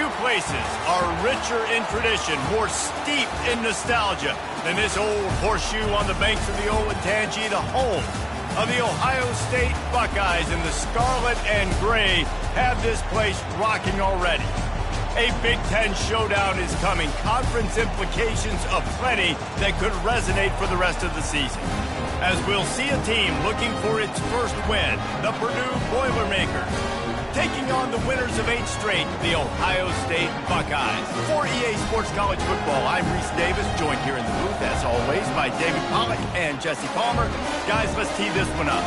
Few places are richer in tradition, more steeped in nostalgia than this old horseshoe on the banks of the Olentangy, the home of the Ohio State Buckeyes, and the scarlet and gray have this place rocking already. A Big Ten showdown is coming. Conference implications aplenty that could resonate for the rest of the season. As we'll see a team looking for its first win, the Purdue Boilermakers, taking on the winners of 8 straight, the Ohio State Buckeyes. For EA Sports College Football, I'm Reese Davis, joined here in the booth, as always, by David Pollack and Jesse Palmer. Guys, let's tee this one up.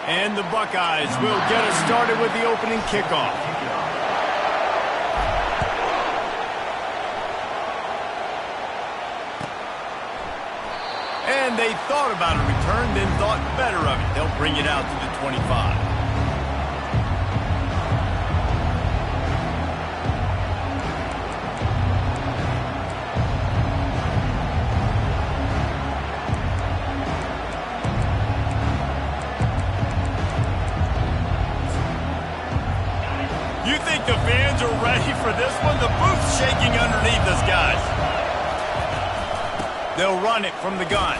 And the Buckeyes will get us started with the opening kickoff. And they thought about a return, then thought better of it. They'll bring it out to the 25. You think the fans are ready for this one? The booth's shaking underneath us, guys. They'll run it from the gun.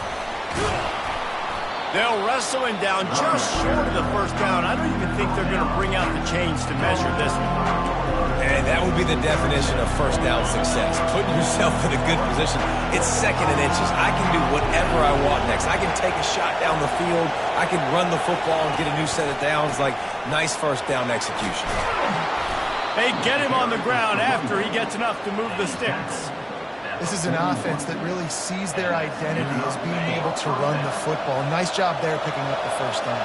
They'll wrestle him down just short of the first down. I don't even think they're going to bring out the chains to measure this one. And that would be the definition of first down success. Putting yourself in a good position. It's second and inches. I can do whatever I want next. I can take a shot down the field. I can run the football and get a new set of downs. Like, nice first down execution. They get him on the ground after he gets enough to move the sticks. This is an offense that really sees their identity as being able to run the football. Nice job there picking up the first down.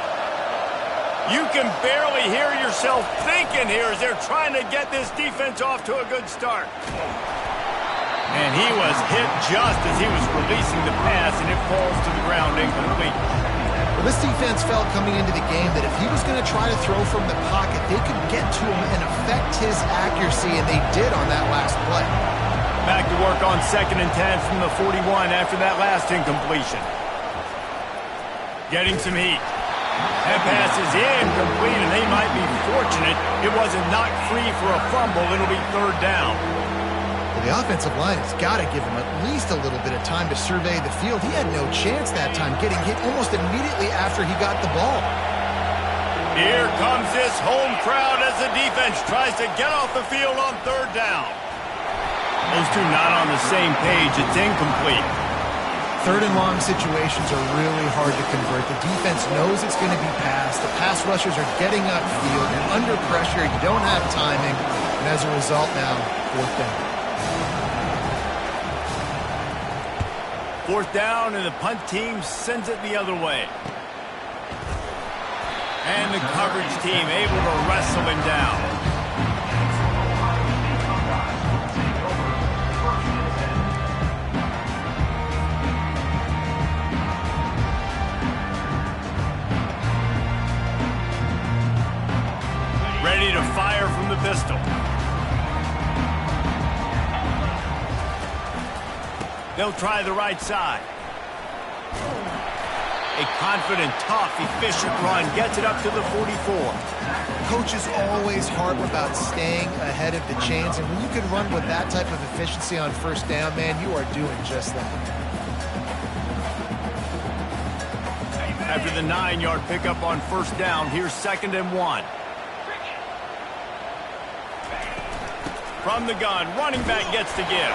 You can barely hear yourself thinking here as they're trying to get this defense off to a good start. And he was hit just as he was releasing the pass, and it falls to the ground incomplete. Well, this defense felt coming into the game that if he was going to try to throw from the pocket, they could get to him and affect his accuracy, and they did on that last play. Back to work on 2nd and 10 from the 41 after that last incompletion. Getting some heat. That pass is incomplete, and they might be fortunate it wasn't knocked free for a fumble. It'll be 3rd down. Well, the offensive line has got to give him at least a little bit of time to survey the field. He had no chance that time, getting hit almost immediately after he got the ball. Here comes this home crowd as the defense tries to get off the field on 3rd down. Those two not on the same page. It's incomplete. 3rd and long situations are really hard to convert. The defense knows it's going to be passed. The pass rushers are getting upfield. You're under pressure. You don't have timing. And as a result now, 4th down. 4th down, and the punt team sends it the other way. And the coverage team able to wrestle him down. Ready to fire from the pistol. They'll try the right side. A confident, tough, efficient run gets it up to the 44. Coaches always harp about staying ahead of the chains, and when you can run with that type of efficiency on 1st down, man, you are doing just that. After the 9-yard pickup on 1st down, here's 2nd and 1. From the gun, running back gets to give.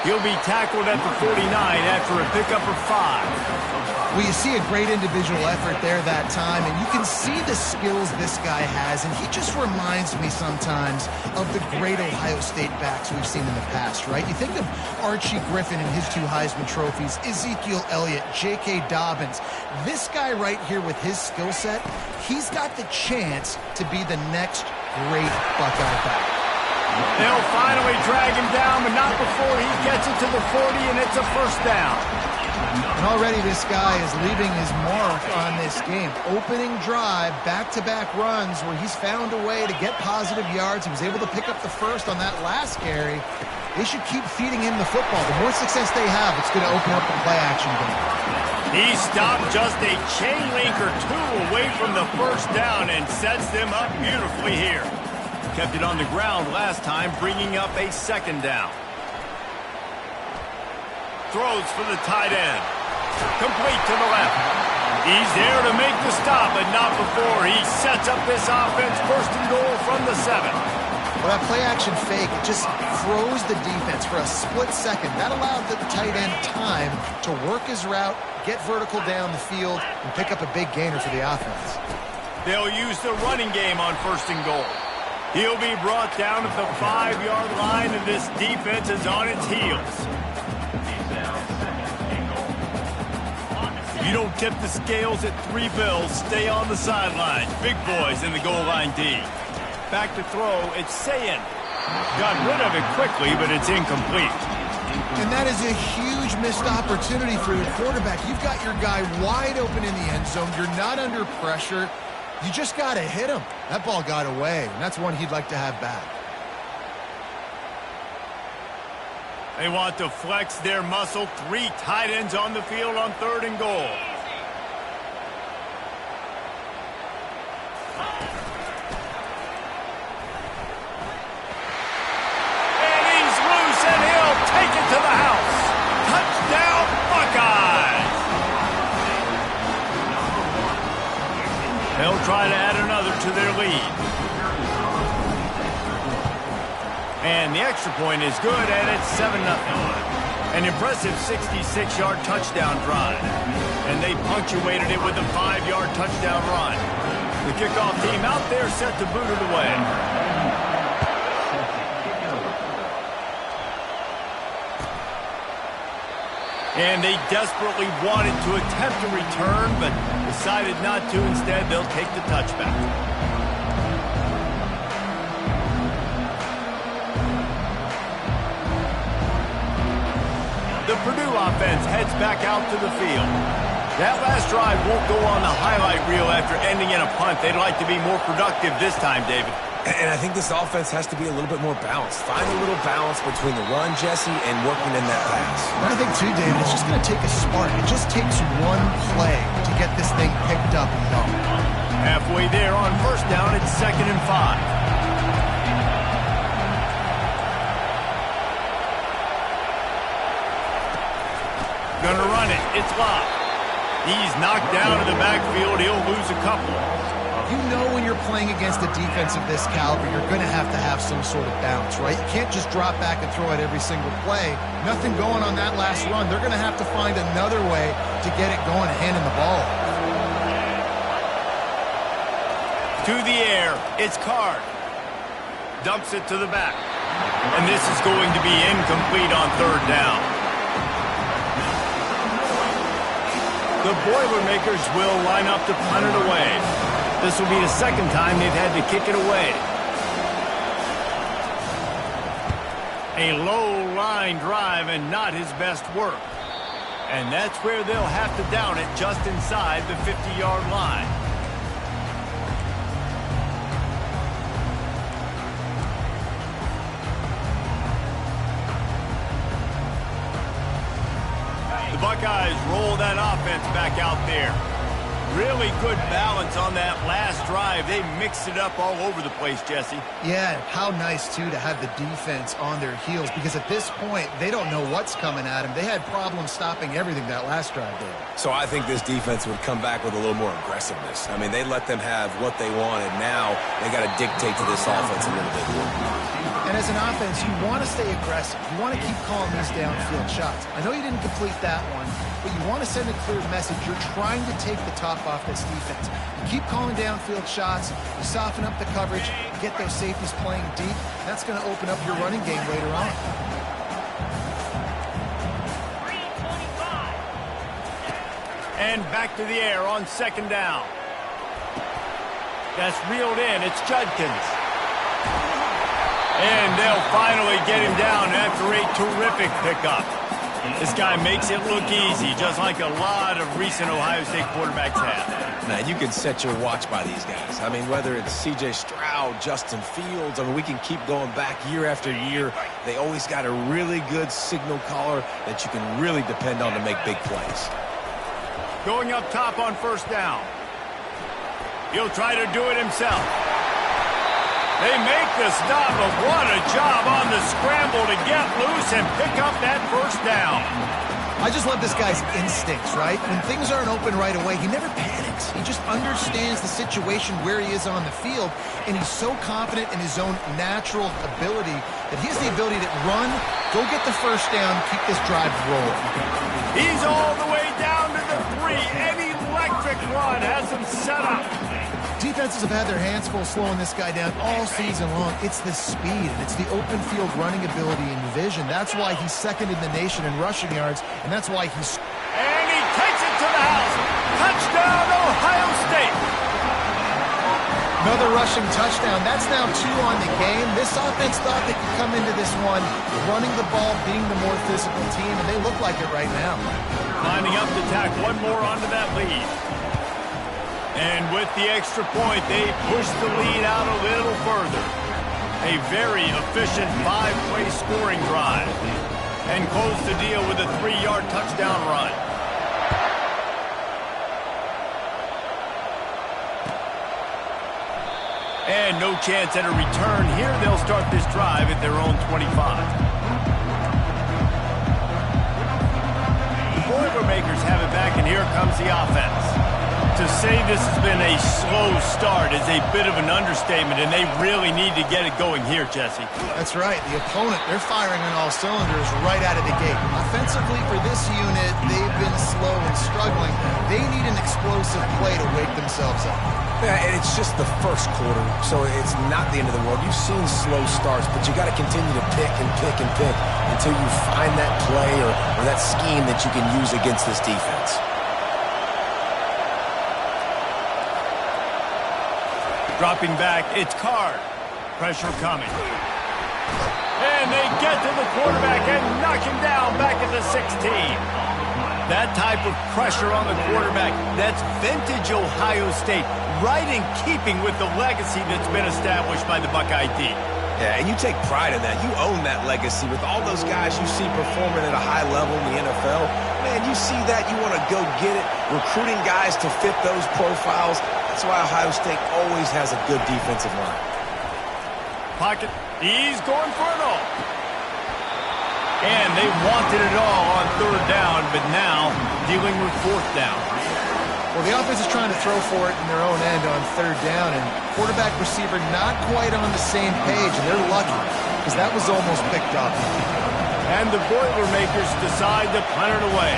He'll be tackled at the 49 after a pickup of 5. Well, you see a great individual effort there that time, and you can see the skills this guy has, and he just reminds me sometimes of the great Ohio State backs we've seen in the past, right? You think of Archie Griffin and his 2 Heisman trophies, Ezekiel Elliott, J.K. Dobbins. This guy right here with his skill set, he's got the chance to be the next great Buckeye back. They'll finally drag him down, but not before he gets it to the 40, and it's a 1st down. And already this guy is leaving his mark on this game. Opening drive, back-to-back runs where he's found a way to get positive yards. He was able to pick up the first on that last carry. They should keep feeding him the football. The more success they have, it's going to open up the play-action game. He stopped just a chain link or two away from the first down and sets them up beautifully here. Kept it on the ground last time, bringing up a second down. Throws for the tight end. Complete to the left. He's there to make the stop, but not before he sets up this offense. First and goal from the 7. Well, that play-action fake, it just froze the defense for a split second. That allowed the tight end time to work his route, get vertical down the field, and pick up a big gainer for the offense. They'll use the running game on first and goal. He'll be brought down at the 5-yard line, and this defense is on its heels. If you don't tip the scales at 3 bills, stay on the sideline. Big boys in the goal line D. Back to throw, it's Sayin. Got rid of it quickly, but it's incomplete. And that is a huge missed opportunity for your quarterback. You've got your guy wide open in the end zone. You're not under pressure. You just got to hit him. That ball got away, and that's one he'd like to have back. They want to flex their muscle. 3 tight ends on the field on third and goal. And he's loose, and he'll take it to the house. Touchdown, Buckeyes! They'll try to add another to their lead. And the extra point is good, and it's 7-0. An impressive 66-yard touchdown drive. And they punctuated it with a 5-yard touchdown run. The kickoff team out there set to boot it away. And they desperately wanted to attempt a return, but decided not to. Instead, they'll take the touchback. The Purdue offense heads back out to the field. That last drive won't go on the highlight reel after ending in a punt. They'd like to be more productive this time, David. And I think this offense has to be a little bit more balanced. Find a little balance between the run, Jesse, and working in that pass. And I think, too, David, it's just going to take a spark. It just takes one play to get this thing picked up and going. Halfway there on first down, it's 2nd and 5. Gonna run it. It's locked. He's knocked down in the backfield. He'll lose a couple. You know when you're playing against a defense of this caliber, you're going to have some sort of bounce, right? You can't just drop back and throw it every single play. Nothing going on that last run. They're going to have to find another way to get it going and handing the ball. To the air. It's Card. Dumps it to the back. And this is going to be incomplete on third down. The Boilermakers will line up to punt it away. This will be the second time they've had to kick it away. A low-line drive and not his best work. And that's where they'll have to down it just inside the 50-yard line. The Buckeyes roll that offense back out there. Really good balance on that last drive. They mixed it up all over the place, Jesse. Yeah, how nice, too, to have the defense on their heels, because at this point, they don't know what's coming at them. They had problems stopping everything that last drive did. So I think this defense would come back with a little more aggressiveness. I mean, they let them have what they wanted. Now they got to dictate to this offense a little bit more. And as an offense, you want to stay aggressive. You want to keep calling these downfield shots. I know you didn't complete that one, but you want to send a clear message. You're trying to take the top off this defense. You keep calling downfield shots. You soften up the coverage. You get those safeties playing deep. That's going to open up your running game later on. And back to the air on second down. That's reeled in. It's Judkins. And they'll finally get him down after a terrific pickup. This guy makes it look easy, just like a lot of recent Ohio State quarterbacks have. Now, you can set your watch by these guys. I mean, whether it's C.J. Stroud, Justin Fields, I mean, we can keep going back year after year. They always got a really good signal caller that you can really depend on to make big plays. Going up top on first down. He'll try to do it himself. They make the stop, but what a job on the scramble to get loose and pick up that first down. I just love this guy's instincts, right? When things aren't open right away, he never panics. He just understands the situation where he is on the field, and he's so confident in his own natural ability that he has the ability to run, go get the first down, keep this drive rolling. He's all the way down to the 3. An electric run has him set up. Defenses have had their hands full slowing this guy down all season long. It's the speed, and it's the open field running ability and vision. That's why he's second in the nation in rushing yards, and that's why he's... And he takes it to the house. Touchdown, Ohio State. Another rushing touchdown. That's now 2 on the game. This offense thought they could come into this one running the ball, being the more physical team, and they look like it right now. Lining up to tack one more onto that lead. And with the extra point, they push the lead out a little further. A very efficient 5-play scoring drive. And close the deal with a 3-yard touchdown run. And no chance at a return here. They'll start this drive at their own 25. The Boilermakers have it back, and here comes the offense. To say this has been a slow start is a bit of an understatement, and they really need to get it going here, Jesse. That's right. The opponent, they're firing on all cylinders right out of the gate. Offensively for this unit, they've been slow and struggling. They need an explosive play to wake themselves up. Yeah, and it's just the first quarter, so it's not the end of the world. You've seen slow starts, but you got to continue to pick and pick and pick until you find that play or that scheme that you can use against this defense. Dropping back, it's Card. Pressure coming. And they get to the quarterback and knock him down back at the 16. That type of pressure on the quarterback, that's vintage Ohio State, right in keeping with the legacy that's been established by the Buckeye D. Yeah, and you take pride in that. You own that legacy with all those guys you see performing at a high level in the NFL. Man, you see that, you want to go get it, recruiting guys to fit those profiles. That's why Ohio State always has a good defensive line. Pocket, he's going for it all. And they wanted it all on third down, but now dealing with fourth down. Well, the offense is trying to throw for it in their own end on third down, and quarterback receiver not quite on the same page, and they're lucky because that was almost picked up. And the Boilermakers decide to punt it away.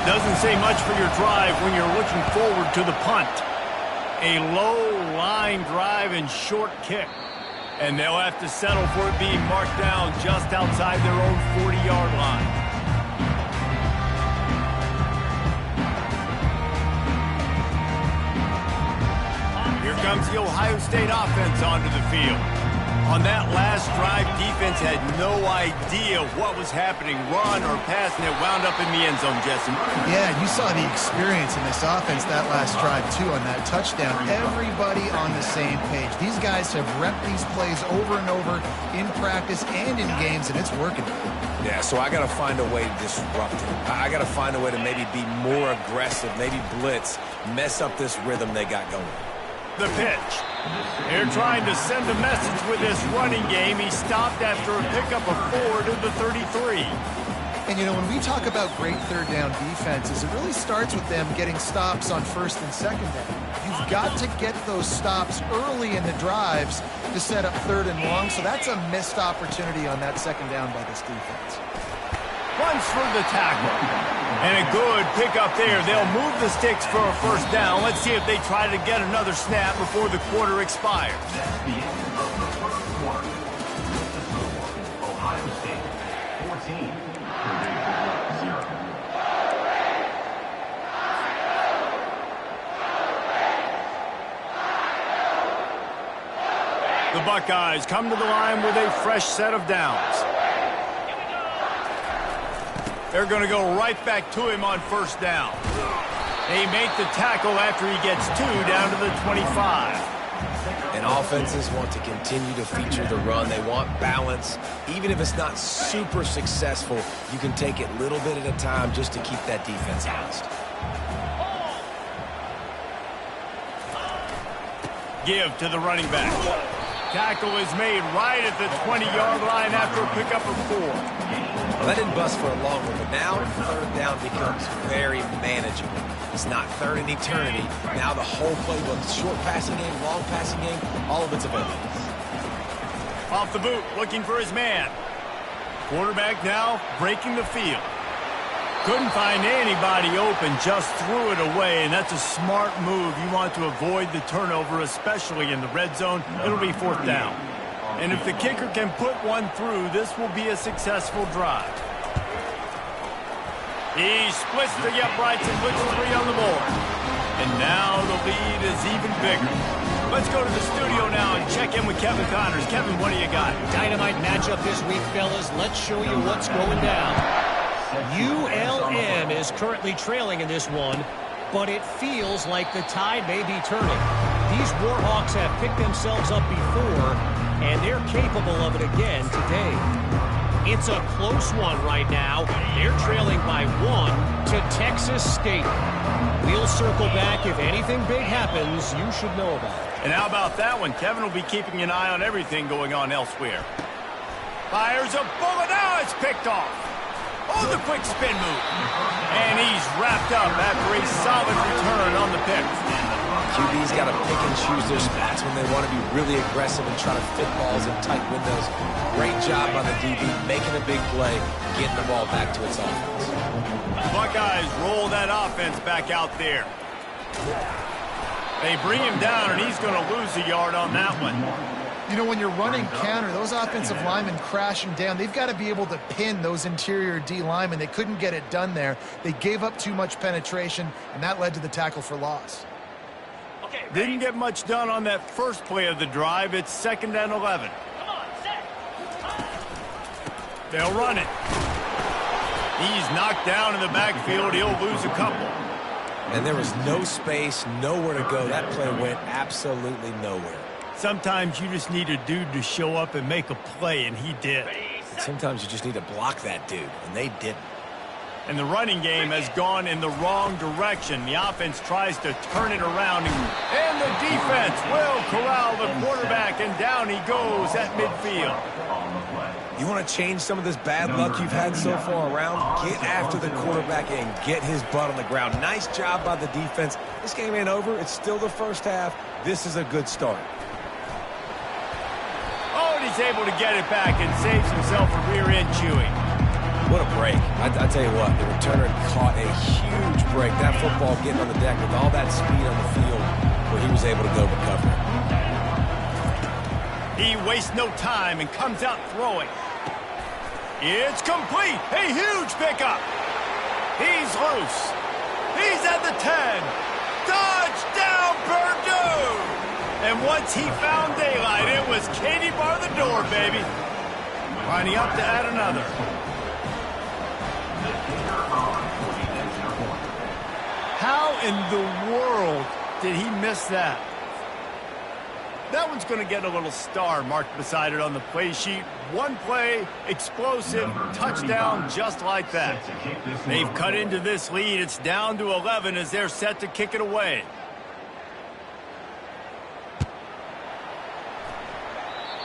Doesn't say much for your drive when you're looking forward to the punt. A low line drive and short kick. And they'll have to settle for it being marked down just outside their own 40-yard line. Here comes the Ohio State offense onto the field. On that last drive, defense had no idea what was happening, run or pass, and it wound up in the end zone, Jesse. Yeah, you saw the experience in this offense that last drive, too, on that touchdown. Everybody on the same page. These guys have repped these plays over and over in practice and in games, and it's working. Yeah, so I got to find a way to disrupt him. I got to find a way to maybe be more aggressive, maybe blitz, mess up this rhythm they got going. The pitch. They're trying to send a message with this running game. He stopped after a pickup of 4 to the 33. And, you know, when we talk about great third down defenses, it really starts with them getting stops on first and second down. You've got to get those stops early in the drives to set up third and long, so that's a missed opportunity on that second down by this defense. Runs for the tackle. And a good pickup there. They'll move the sticks for a first down. Let's see if they try to get another snap before the quarter expires. The end of the first quarter. Ohio State 14, Purdue 0. The Buckeyes come to the line with a fresh set of downs. They're going to go right back to him on first down. They make the tackle after he gets 2 down to the 25. And offenses want to continue to feature the run. They want balance. Even if it's not super successful, you can take it little bit at a time just to keep that defense honest. Give to the running back. Tackle is made right at the 20-yard line after a pickup of 4. Well, that didn't bust for a long one, but now third down becomes very manageable. It's not third in eternity. Now the whole playbook, short passing game, long passing game, all of it's available. Off the boot, looking for his man. Quarterback now breaking the field. Couldn't find anybody open, just threw it away, and that's a smart move. You want to avoid the turnover, especially in the red zone. It'll be 4th down. And if the kicker can put one through, this will be a successful drive. He splits the uprights and puts 3 on the board. And now the lead is even bigger. Let's go to the studio now and check in with Kevin Connors. Kevin, what do you got? Dynamite matchup this week, fellas. Let's show you what's going down. ULM is currently trailing in this one, but it feels like the tide may be turning. These Warhawks have picked themselves up before, and they're capable of it again today. It's a close one right now. They're trailing by 1 to Texas State. We'll circle back. If anything big happens, you should know about it. And how about that one? Kevin will be keeping an eye on everything going on elsewhere. Fires a bullet. Now it's picked off. Oh, the quick spin move. And he's wrapped up after a solid return on the pick. QB's got to pick and choose their spots when they want to be really aggressive and try to fit balls in tight windows. Great job by the DB, making a big play, getting the ball back to its offense. Buckeyes roll that offense back out there. They bring him down, and he's going to lose a yard on that one. You know, when you're running counter, those offensive linemen crashing down, they've got to be able to pin those interior D linemen. They couldn't get it done there. They gave up too much penetration, and that led to the tackle for loss. Didn't get much done on that first play of the drive. It's 2nd and 11. They'll run it. He's knocked down in the backfield. He'll lose a couple. And there was no space, nowhere to go. That play went absolutely nowhere. Sometimes you just need a dude to show up and make a play, and he did. And sometimes you just need to block that dude, and they didn't. And the running game has gone in the wrong direction. The offense tries to turn it around, and the defense will corral the quarterback, and down he goes at midfield. You want to change some of this bad luck you've had so far around? Get after the quarterback and get his butt on the ground. Nice job by the defense. This game ain't over. It's still the first half. This is a good start. Oh, and he's able to get it back and saves himself a rear end chewing. What a break. I tell you what, the returner caught a huge break. That football getting on the deck with all that speed on the field where he was able to go recover. He wastes no time and comes out throwing. It's complete. A huge pickup. He's loose. He's at the 10. Touchdown, Purdue! And once he found daylight, it was Katie bar the door, baby. Lining up to add another. How in the world did he miss that? That one's going to get a little star marked beside it on the play sheet. One play, explosive, touchdown just like that. They've cut into this lead. It's down to 11 as they're set to kick it away.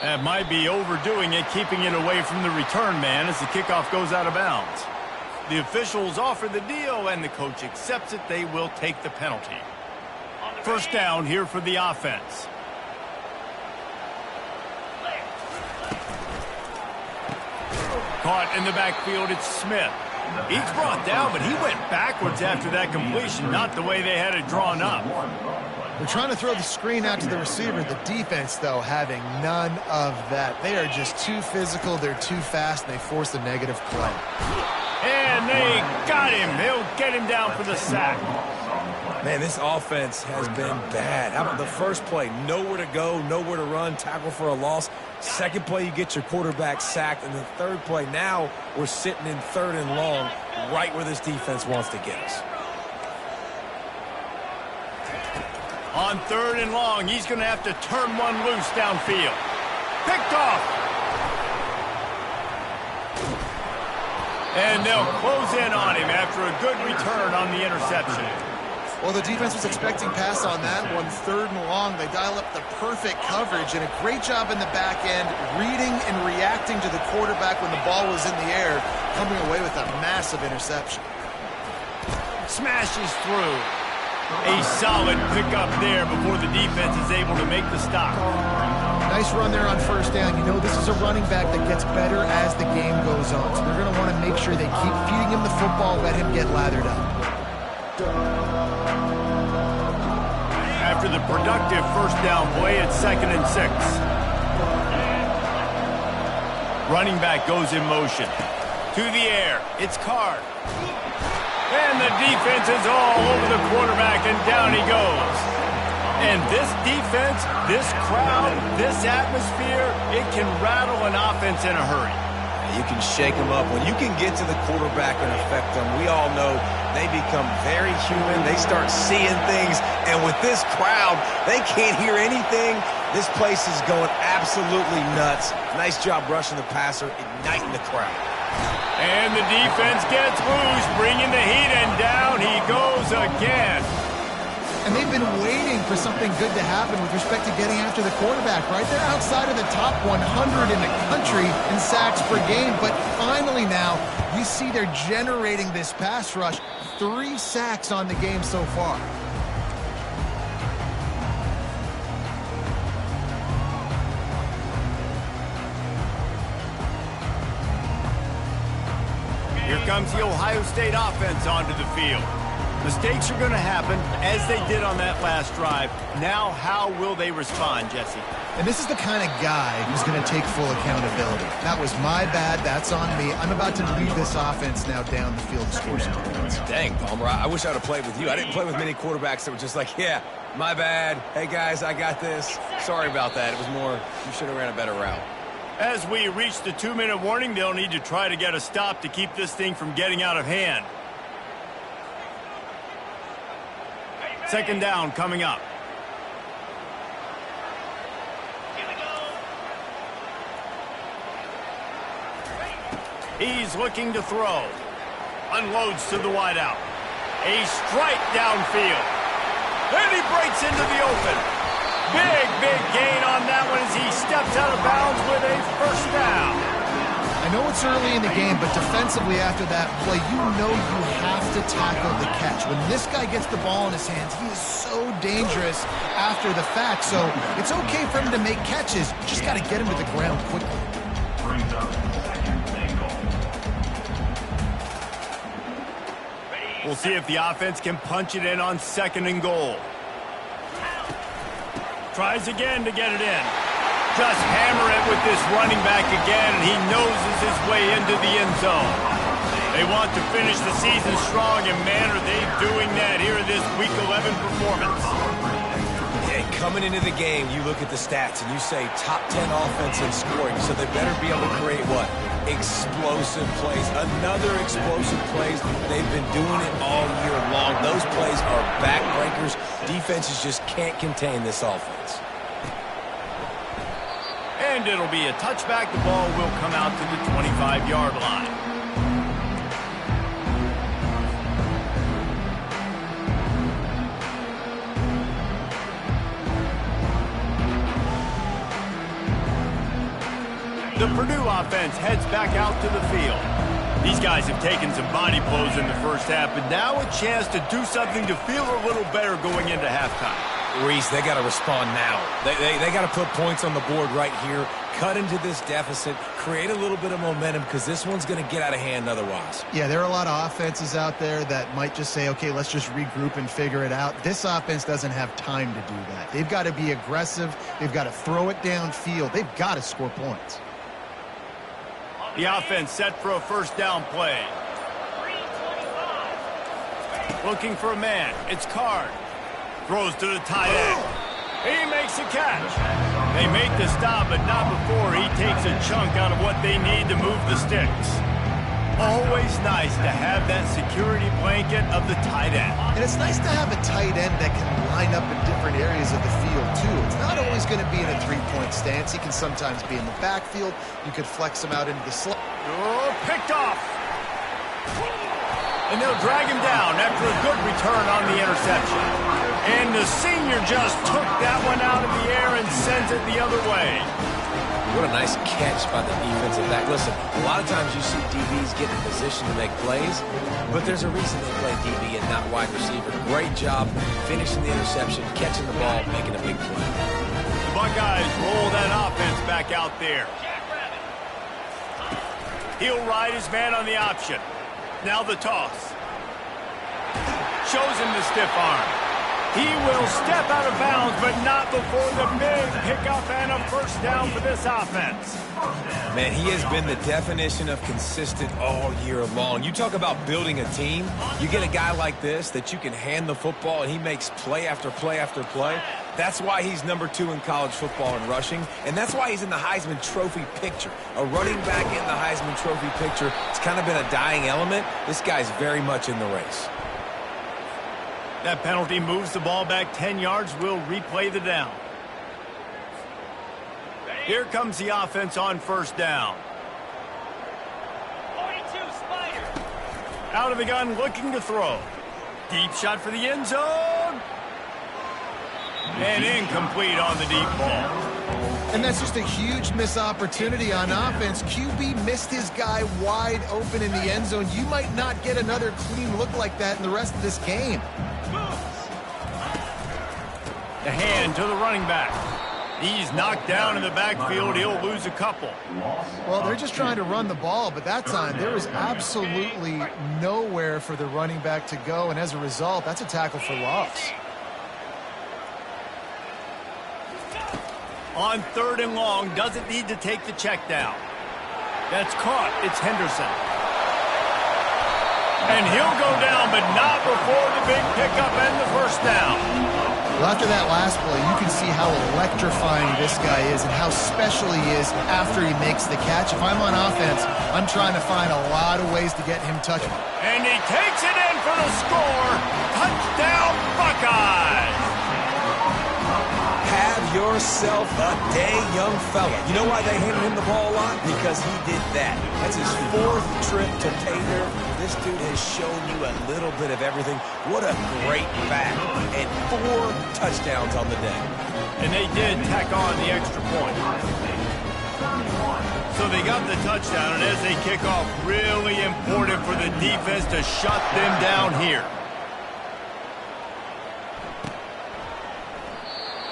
That might be overdoing it, keeping it away from the return man as the kickoff goes out of bounds. The officials offer the deal, and the coach accepts it. They will take the penalty. First down here for the offense. Caught in the backfield, it's Smith. He's brought down, but he went backwards after that completion, not the way they had it drawn up. They're trying to throw the screen out to the receiver. The defense, though, having none of that. They are just too physical, they're too fast, and they force a negative play. And they got him. They'll get him down for the sack. Man, this offense has been bad. How about the first play? Nowhere to go, nowhere to run, tackle for a loss. Second play, you get your quarterback sacked. And the third play, now we're sitting in 3rd and long, right where this defense wants to get us. On 3rd and long, he's going to have to turn one loose downfield. Picked off. And they'll close in on him after a good return on the interception. Well, the defense was expecting pass on that one. 3rd and long, they dial up the perfect coverage and a great job in the back end, reading and reacting to the quarterback when the ball was in the air, coming away with a massive interception. Smashes through. A solid pickup there before the defense is able to make the stop. Nice run there on 1st down. You know, this is a running back that gets better as the game goes on. So they're going to want to make sure they keep feeding him the football, let him get lathered up. After the productive 1st down play, it's 2nd and 6. Running back goes in motion. To the air. It's Card. And the defense is all over the quarterback, and down he goes. And this defense, this crowd, this atmosphere, it can rattle an offense in a hurry. You can shake them up. When you can get to the quarterback and affect them, we all know they become very human. They start seeing things. And with this crowd, they can't hear anything. This place is going absolutely nuts. Nice job rushing the passer, igniting the crowd. And the defense gets loose, bringing the heat, and down he goes again. And they've been waiting for something good to happen with respect to getting after the quarterback, right? They're outside of the top 100 in the country in sacks per game, but finally now, you see they're generating this pass rush. 3 sacks on the game so far. Here comes the Ohio State offense onto the field. Mistakes are going to happen, as they did on that last drive. Now, how will they respond, Jesse? And this is the kind of guy who's going to take full accountability. That was my bad. That's on me. I'm about to lead this offense now down the field and score some points. Dang, Palmer, I wish I would have played with you. I didn't play with many quarterbacks that were just like, yeah, my bad. Hey, guys, I got this. Sorry about that. It was more, you should have ran a better route. As we reach the 2-minute warning, they'll need to try to get a stop to keep this thing from getting out of hand. 2nd down coming up. He's looking to throw. Unloads to the wideout. A strike downfield. Then he breaks into the open. Big gain on that one as he steps out of bounds with a 1st down. I know it's early in the game, but defensively after that play, you know you have to tackle the catch. When this guy gets the ball in his hands, he is so dangerous after the fact. So it's okay for him to make catches. Just got to get him to the ground quickly. Brings up 2nd and goal. We'll see if the offense can punch it in on 2nd and goal. Tries again to get it in. Just hammer it with this running back again, and he noses his way into the end zone. They want to finish the season strong, and man, are they doing that here in this Week 11 performance. Yeah, coming into the game, you look at the stats, and you say top 10 offense in scoring, so they better be able to create what? Explosive plays. Another explosive plays. They've been doing it all year long. Those plays are backbreakers. Defenses just can't contain this offense. And it'll be a touchback. The ball will come out to the 25-yard line. The Purdue offense heads back out to the field. These guys have taken some body blows in the 1st half, but now a chance to do something to feel a little better going into halftime. Reese, they got to respond now. They got to put points on the board right here, cut into this deficit, create a little bit of momentum, because this one's going to get out of hand otherwise. Yeah, there are a lot of offenses out there that might just say, okay, let's just regroup and figure it out. This offense doesn't have time to do that. They've got to be aggressive. They've got to throw it downfield. They've got to score points. The offense set for a 1st down play. Looking for a man. It's Card. Throws to the tight end. He makes a catch. They make the stop, but not before he takes a chunk out of what they need to move the sticks. Always nice to have that security blanket of the tight end. And it's nice to have a tight end that can line up in different areas of the field, too. It's not always going to be in a three-point stance. He can sometimes be in the backfield. You could flex him out into the slot. Oh, picked off. And they'll drag him down after a good return on the interception. And the senior just took that one out of the air and sends it the other way. What a nice catch by the defensive back. Listen, a lot of times you see DBs get in position to make plays, but there's a reason they play DB and not wide receiver. Great job finishing the interception, catching the ball, making a big play. The Buckeyes roll that offense back out there. He'll ride his man on the option. Now the toss. Shows him the stiff arm. He will step out of bounds, but not before the big pickup and a first down for this offense. Man, he has been the definition of consistent all year long. You talk about building a team. You get a guy like this that you can hand the football, and he makes play after play after play. That's why he's #2 in college football in rushing, and that's why he's in the Heisman Trophy picture. A running back in the Heisman Trophy picture. It's kind of been a dying element. This guy's very much in the race. That penalty moves the ball back 10 yards. We'll replay the down. Here comes the offense on first down. 42 Spider. Out of the gun, looking to throw. Deep shot for the end zone. And incomplete on the deep ball. And that's just a huge missed opportunity on offense. QB missed his guy wide open in the end zone. You might not get another clean look like that in the rest of this game. The hand to the running back. He's knocked down in the backfield. He'll lose a couple. Well, they're just trying to run the ball, but that time there was absolutely nowhere for the running back to go, and as a result, that's a tackle for loss. On 3rd and long, doesn't need to take the check down. That's caught. It's Henderson. And he'll go down, but not before the big pickup and the first down. Well, after that last play, you can see how electrifying this guy is and how special he is after he makes the catch. If I'm on offense, I'm trying to find a lot of ways to get him touched. And he takes it in for the score. Touchdown, Buckeyes! Have yourself a day, young fella. You know why they handed him the ball a lot? Because he did that. That's his 4th trip to pay dirt. This dude has shown you a little bit of everything. What a great back. And 4 touchdowns on the day. And they did tack on the extra point. So they got the touchdown, and as they kick off, really important for the defense to shut them down here.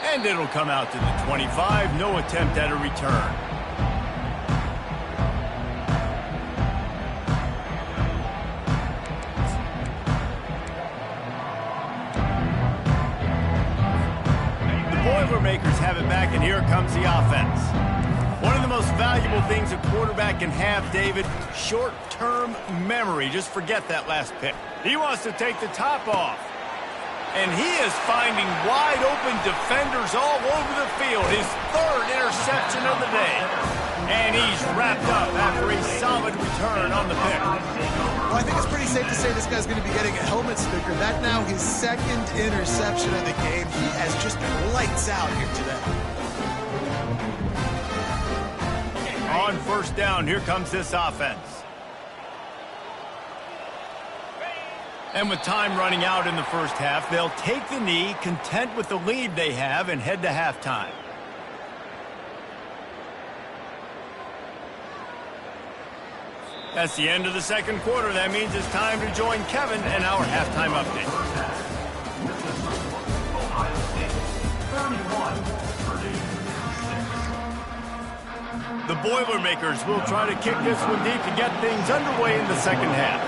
And it'll come out to the 25. No attempt at a return. The Boilermakers have it back, and here comes the offense. One of the most valuable things a quarterback can have, David, short-term memory. Just forget that last pick. He wants to take the top off. And he is finding wide-open defenders all over the field. His 3rd interception of the day. And he's wrapped up after a solid return on the pick. Well, I think it's pretty safe to say this guy's going to be getting a helmet sticker. That now his 2nd interception of the game. He has just been lights out here today. On first down, here comes this offense. And with time running out in the first half, they'll take the knee, content with the lead they have, and head to halftime. That's the end of the 2nd quarter. That means it's time to join Kevin and our halftime update. Ohio State 31, Purdue 6. The Boilermakers will try to kick this one deep to get things underway in the 2nd half.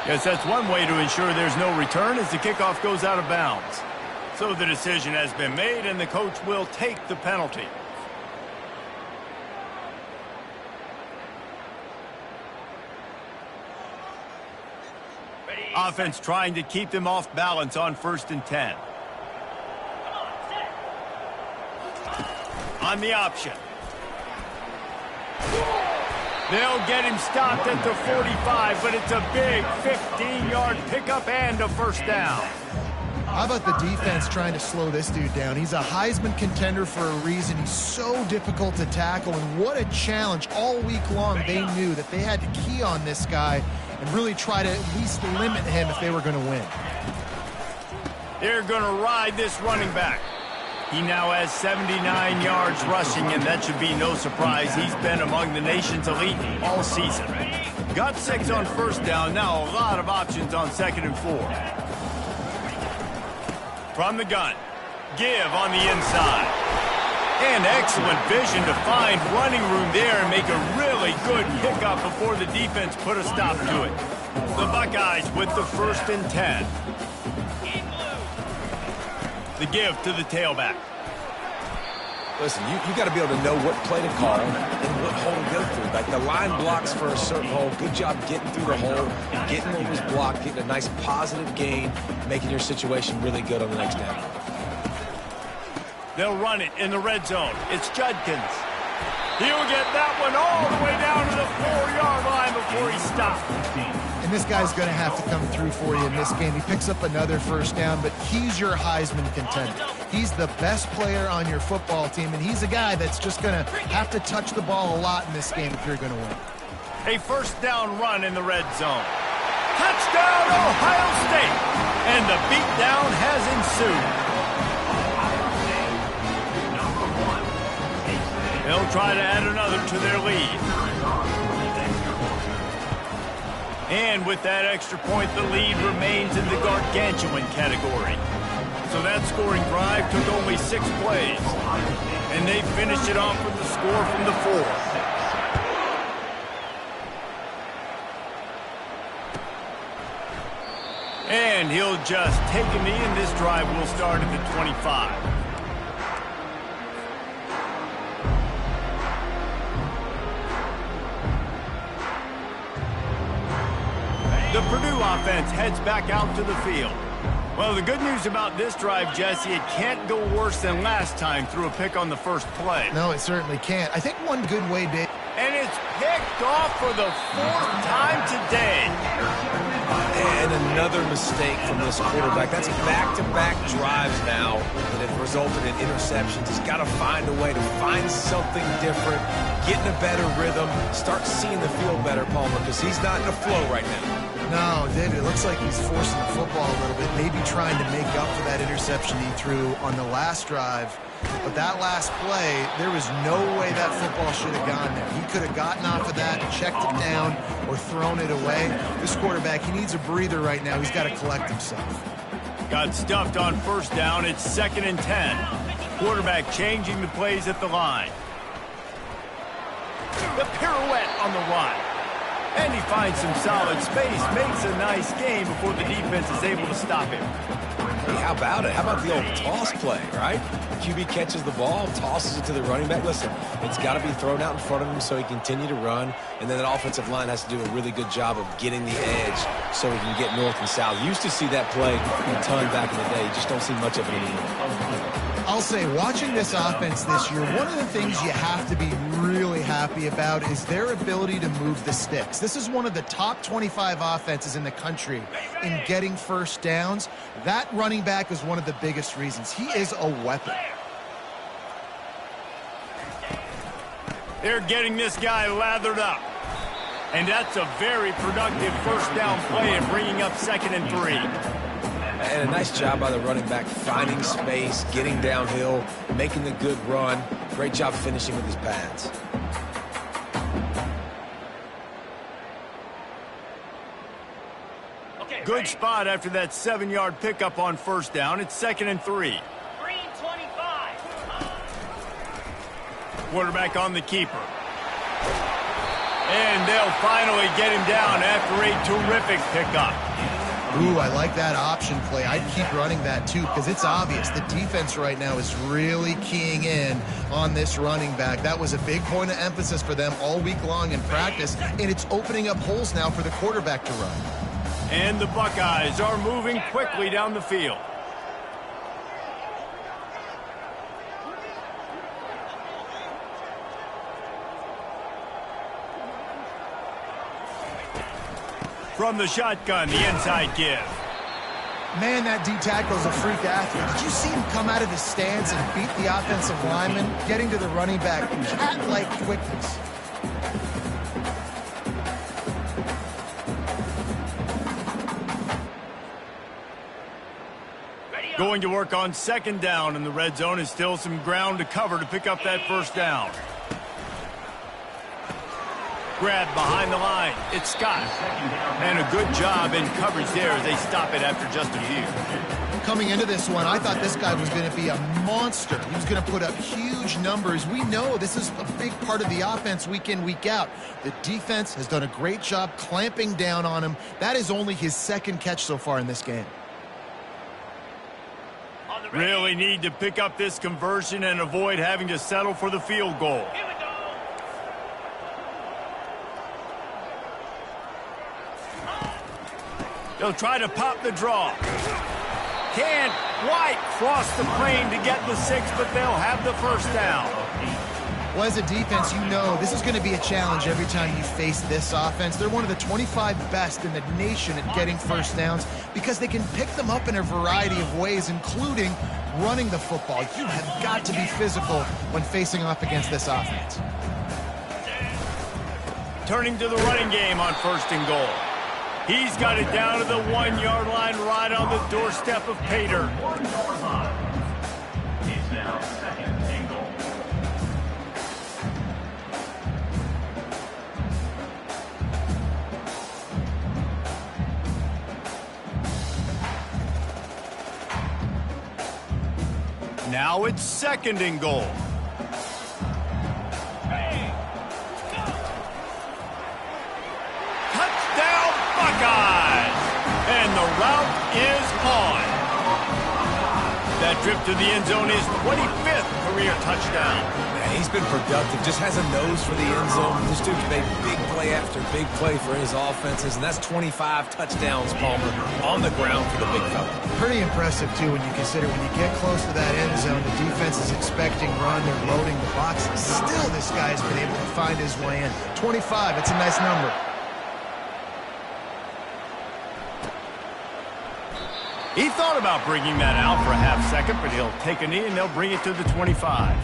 Yes, that's one way to ensure there's no return as the kickoff goes out of bounds. So the decision has been made, and the coach will take the penalty. Offense trying to keep them off balance on 1st and 10. On the option. They'll get him stopped at the 45, but it's a big 15-yard pickup and a first down. How about the defense trying to slow this dude down? He's a Heisman contender for a reason. He's so difficult to tackle, and what a challenge. All week long, they knew that they had to key on this guy and really try to at least limit him if they were going to win. They're going to ride this running back. He now has 79 yards rushing, and that should be no surprise. He's been among the nation's elite all season. Got 6 on 1st down. Now a lot of options on 2nd and 4. From the gun, give on the inside. And excellent vision to find running room there and make a really good pickup before the defense put a stop to it. The Buckeyes with the 1st and 10. The give to the tailback. Listen, you got to be able to know what play to call and what hole to go through. Like the line blocks for a certain hole. Good job getting through the hole, getting what was blocked, getting a nice positive gain, making your situation really good on the next down. They'll run it in the red zone. It's Judkins. He'll get that one all the way down to the 4-yard line before he stops. And this guy's going to have to come through for you in this game. He picks up another first down, but he's your Heisman contender. He's the best player on your football team, and he's a guy that's just going to have to touch the ball a lot in this game if you're going to win. A first down run in the red zone. Touchdown, Ohio State! And the beatdown has ensued. They'll try to add another to their lead. And with that extra point, the lead remains in the gargantuan category. So that scoring drive took only 6 plays. And they finished it off with the score from the 4. And he'll just take a knee, and this drive will start at the 25. The Purdue offense heads back out to the field. Well, the good news about this drive, Jesse, it can't go worse than last time through a pick on the first play. No, it certainly can't. I think one good way, Dave. And it's picked off for the 4th time today. And another mistake from this quarterback. That's back-to-back drives now that have resulted in interceptions. He's got to find a way to find something different, get in a better rhythm, start seeing the field better, Palmer, because he's not in a flow right now. No, David, it looks like he's forcing the football a little bit, maybe trying to make up for that interception he threw on the last drive. But that last play, there was no way that football should have gone there. He could have gotten off of that, checked it down, or thrown it away. This quarterback, he needs a breather right now. He's got to collect himself. Got stuffed on first down. It's 2nd and 10. Quarterback changing the plays at the line. The pirouette on the run. And he finds some solid space, makes a nice game before the defense is able to stop him. Hey, how about it? How about the old toss play, right? QB catches the ball, tosses it to the running back. Listen, it's got to be thrown out in front of him so he can continue to run. And then that offensive line has to do a really good job of getting the edge so he can get north and south. You used to see that play a ton back in the day. You just don't see much of it anymore. I'll say, watching this offense this year, one of the things you have to be really happy about is their ability to move the sticks. This is one of the top 25 offenses in the country in getting first downs. That running back is one of the biggest reasons. He is a weapon. They're getting this guy lathered up. And that's a very productive first down play and bringing up 2nd and 3. And a nice job by the running back, finding space, getting downhill, making the good run. Great job finishing with his pads. Good spot after that 7-yard pickup on first down. It's 2nd and 3. Green 25. Quarterback on the keeper. And they'll finally get him down after a terrific pickup. Ooh, I like that option play. I'd keep running that too because it's obvious the defense right now is really keying in on this running back. That was a big point of emphasis for them all week long in practice, and it's opening up holes now for the quarterback to run. And the Buckeyes are moving quickly down the field. From the shotgun, the inside give. Man, that D-tackle is a freak athlete. Did you see him come out of his stance and beat the offensive lineman, getting to the running back? Cat-like quickness. Going to work on second down in the red zone is still some ground to cover to pick up that first down. Grab behind the line. It's Scott. And a good job in coverage there as they stop it after just a few. Coming into this one, I thought this guy was going to be a monster. He was going to put up huge numbers. We know this is a big part of the offense week in, week out. The defense has done a great job clamping down on him. That is only his second catch so far in this game. Really need to pick up this conversion and avoid having to settle for the field goal. They'll try to pop the draw. Can't quite cross the plane to get the 6, but they'll have the first down. Well, as a defense, you know this is going to be a challenge every time you face this offense. They're one of the 25 best in the nation at getting first downs because they can pick them up in a variety of ways, including running the football. You have got to be physical when facing off against this offense. Turning to the running game on first and goal. He's got it down to the 1-yard line right on the doorstep of Pater. 1-yard line. It's now second and goal. Now it's second and goal. Touchdown, Buckeyes! And the route is on. That trip to the end zone is 25th career touchdown. Man, he's been productive, just has a nose for the end zone. This dude's made big play after big play for his offenses, and that's 25 touchdowns, Palmer, on the ground for the big fella. Pretty impressive, too, when you consider when you get close to that end zone, the defense is expecting run, they're loading the boxes. Still, this guy's been able to find his way in. 25, it's a nice number. He thought about bringing that out for a half second, but he'll take a knee and they'll bring it to the 25.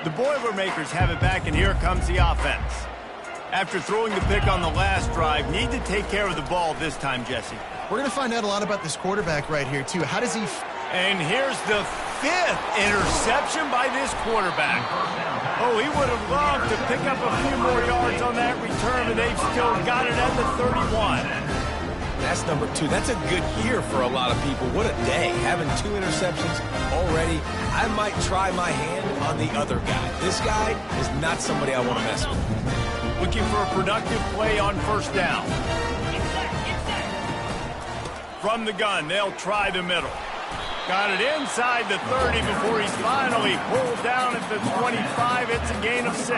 The Boilermakers have it back, and here comes the offense. After throwing the pick on the last drive, need to take care of the ball this time, Jesse. We're going to find out a lot about this quarterback right here, too. How does he... And here's the 5th interception by this quarterback. Oh, he would have loved to pick up a few more yards on that return, and they've still got it at the 31. That's number 2. That's a good year for a lot of people. What a day. Having 2 interceptions already. I might try my hand on the other guy. This guy is not somebody I want to mess with. Looking for a productive play on first down. From the gun, they'll try the middle. Got it inside the 30 before he's finally pulled down at the 25. It's a gain of 6.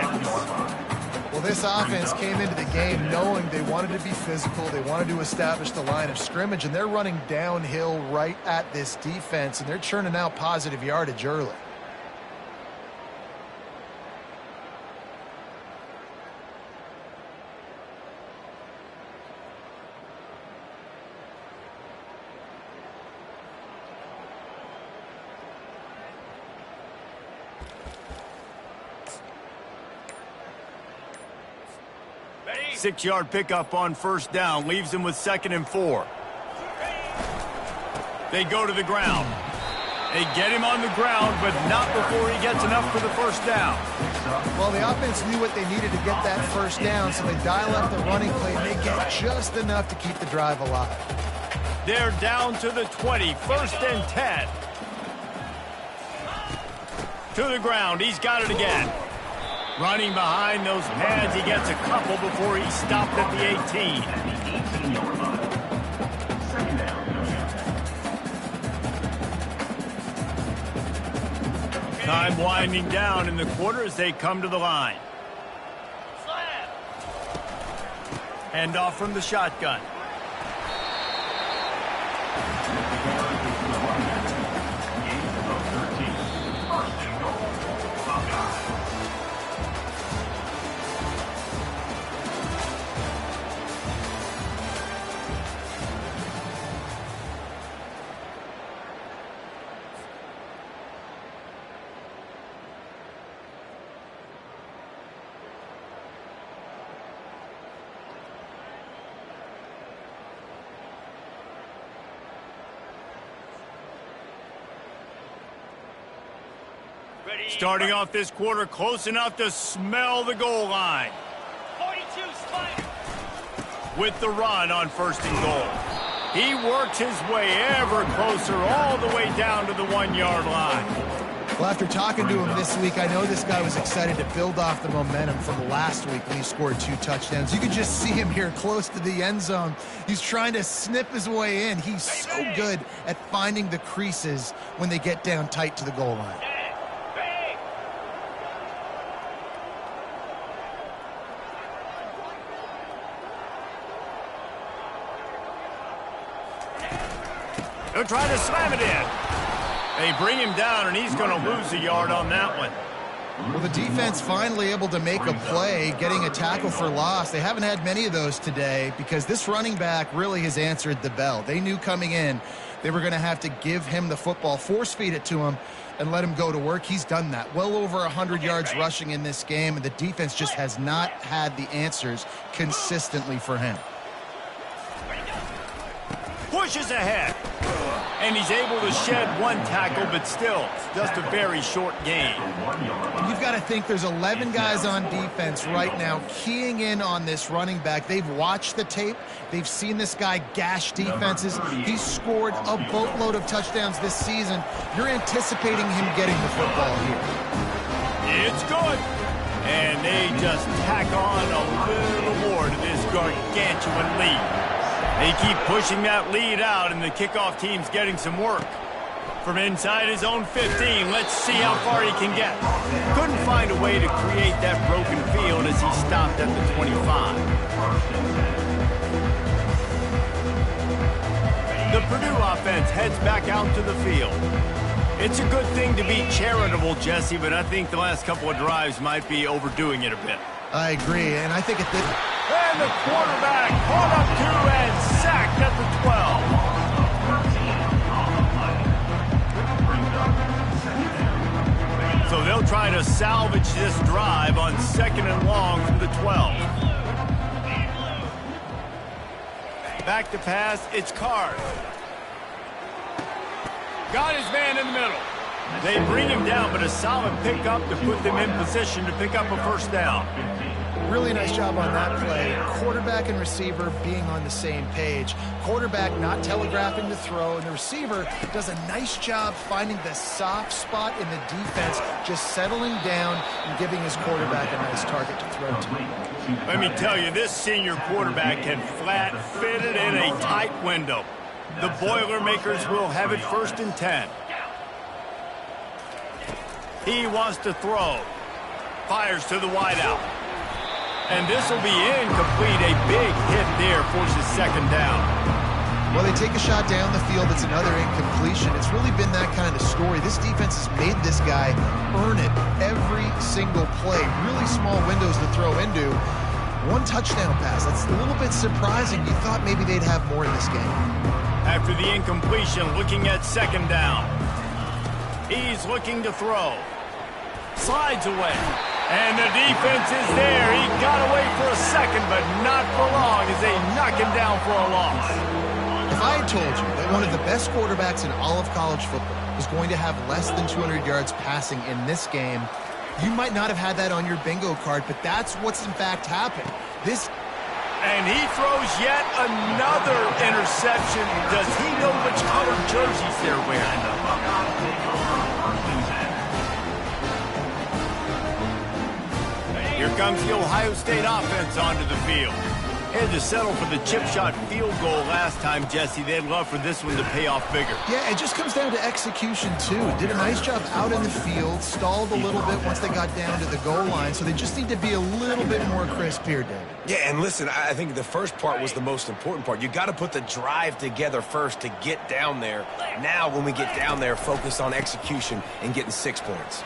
Well, this offense came into the game knowing they wanted to be physical. They wanted to establish the line of scrimmage, and they're running downhill right at this defense, and they're churning out positive yardage early. Six-yard pickup on first down leaves him with 2nd and 4. They go to the ground. They get him on the ground, but not before he gets enough for the first down. Well, the offense knew what they needed to get that first down, so they dial up the running play, and they get just enough to keep the drive alive. They're down to the 20, 1st and 10. To the ground, he's got it again. Running behind those pads, he gets a couple before he's stopped at the 18. Time winding down in the quarter as they come to the line. Hand off from the shotgun. Starting off this quarter close enough to smell the goal line. 42 Spider. With the run on 1st and goal. He works his way ever closer all the way down to the 1-yard line. Well, after talking to him this week, I know this guy was excited to build off the momentum from last week when he scored 2 touchdowns. You could just see him here close to the end zone. He's trying to snip his way in. He's so good at finding the creases when they get down tight to the goal line. They'll try to slam it in. They bring him down, and he's going to lose a yard on that one. Well, the defense finally able to make a play, getting a tackle for loss. They haven't had many of those today because this running back really has answered the bell. They knew coming in they were going to have to give him the football, force feed it to him, and let him go to work. He's done that. Well over 100 yards rushing in this game, and the defense just has not had the answers consistently for him. Pushes ahead. And he's able to shed 1 tackle, but still, just a very short gain. You've got to think there's 11 guys on defense right now keying in on this running back. They've watched the tape. They've seen this guy gash defenses. He's scored a boatload of touchdowns this season. You're anticipating him getting the football here. It's good. And they just tack on a little more to this gargantuan lead. They keep pushing that lead out, and the kickoff team's getting some work. From inside his own 15, let's see how far he can get. Couldn't find a way to create that broken field as he stopped at the 25. The Purdue offense heads back out to the field. It's a good thing to be charitable, Jesse, but I think the last couple of drives might be overdoing it a bit. I agree, and I think at this... And the quarterback caught up to and sacked at the 12. So they'll try to salvage this drive on 2nd and long from the 12. Back to pass, it's Card. Got his man in the middle. They bring him down, but a solid pickup to put them in position to pick up a 1st down. Really nice job on that play. Quarterback and receiver being on the same page. Quarterback not telegraphing the throw, and the receiver does a nice job finding the soft spot in the defense, just settling down and giving his quarterback a nice target to throw to. Let me tell you, this senior quarterback can flat fit it in a tight window. The Boilermakers will have it 1st and 10. He wants to throw. Fires to the wideout. And this will be incomplete. A big hit there forces 2nd down. Well, they take a shot down the field. It's another incompletion. It's really been that kind of story. This defense has made this guy earn it every single play. Really small windows to throw into. 1 touchdown pass. That's a little bit surprising. You thought maybe they'd have more in this game. After the incompletion, looking at 2nd down. He's looking to throw. Slides away. And the defense is there. He got away for a second, but not for long as they knock him down for a loss. If I had told you that one of the best quarterbacks in all of college football was going to have less than 200 yards passing in this game, you might not have had that on your bingo card, but that's what's in fact happened. And he throws yet another interception. Does he know which colored jerseys they're wearing? Here comes the Ohio State offense onto the field. Had to settle for the chip shot field goal last time, Jesse. They'd love for this one to pay off bigger. Yeah, it just comes down to execution, too. Did a nice job out in the field, stalled a little bit once they got down to the goal line, so they just need to be a little bit more crisp here, David. Yeah, and listen, I think the first part was the most important part. You got to put the drive together first to get down there. Now, when we get down there, focus on execution and getting 6 points.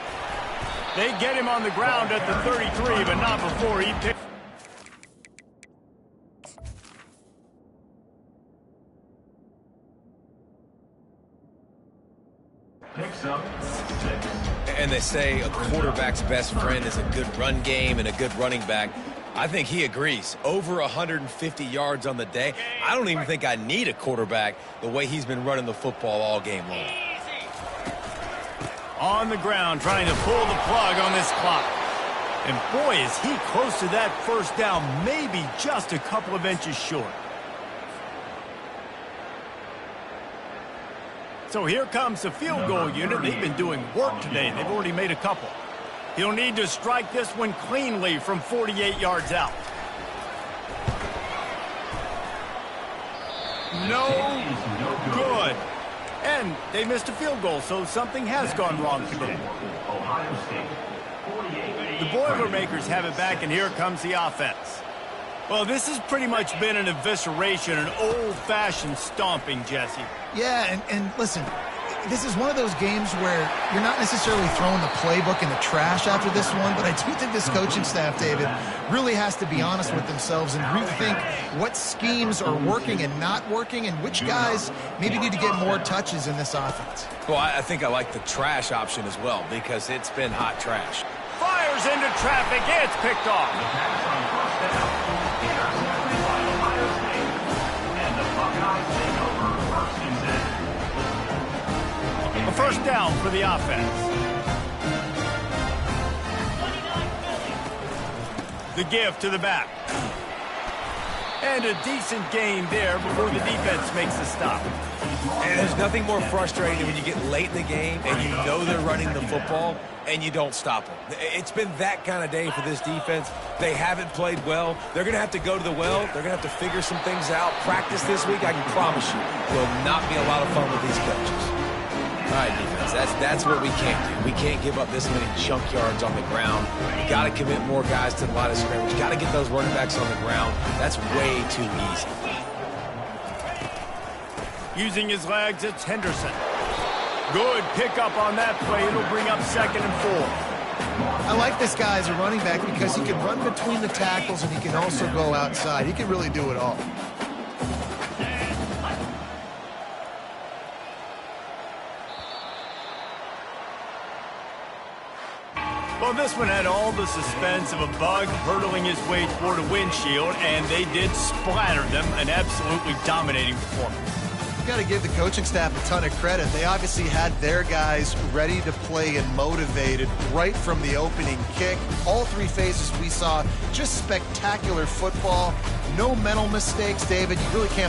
They get him on the ground at the 33, but not before he picked. Picks up 6. And they say a quarterback's best friend is a good run game and a good running back. I think he agrees. Over 150 yards on the day. I don't even think I need a quarterback the way he's been running the football all game long. On the ground, trying to pull the plug on this clock. And boy, is he close to that first down, maybe just a couple of inches short. So here comes the field goal unit. They've been doing work today. They've already made a couple. He'll need to strike this one cleanly from 48 yards out. No good. And they missed a field goal, so something has gone wrong today. The Boilermakers have it back, and here comes the offense. Well, this has pretty much been an evisceration, an old-fashioned stomping, Jesse. Yeah, and listen, this is one of those games where you're not necessarily throwing the playbook in the trash after this one, but I do think this coaching staff, David, really has to be honest with themselves and rethink what schemes are working and not working and which guys maybe need to get more touches in this offense. Well, I think I like the trash option as well because it's been hot trash. Fires into traffic. It's picked off. A first down for the offense. The give to the back. And a decent gain there before the defense makes the stop. And there's nothing more frustrating when you get late in the game and you know they're running the football and you don't stop them. It's been that kind of day for this defense. They haven't played well. They're going to have to go to the well. They're going to have to figure some things out. Practice this week, I can promise you, will not be a lot of fun with these coaches. All right, defense, that's what we can't do. We can't give up this many chunk yards on the ground. You got to commit more guys to the line of scrimmage. You got to get those running backs on the ground. That's way too easy. Using his legs, it's Henderson. Good pickup on that play. It'll bring up 2nd and 4. I like this guy as a running back because he can run between the tackles and he can also go outside. He can really do it all. Well, this one had all the suspense of a bug hurtling his way toward a windshield, and they did splatter them. An absolutely dominating performance. You got to give the coaching staff a ton of credit. They obviously had their guys ready to play and motivated right from the opening kick. All 3 phases we saw, just spectacular football. No mental mistakes, David. You really can't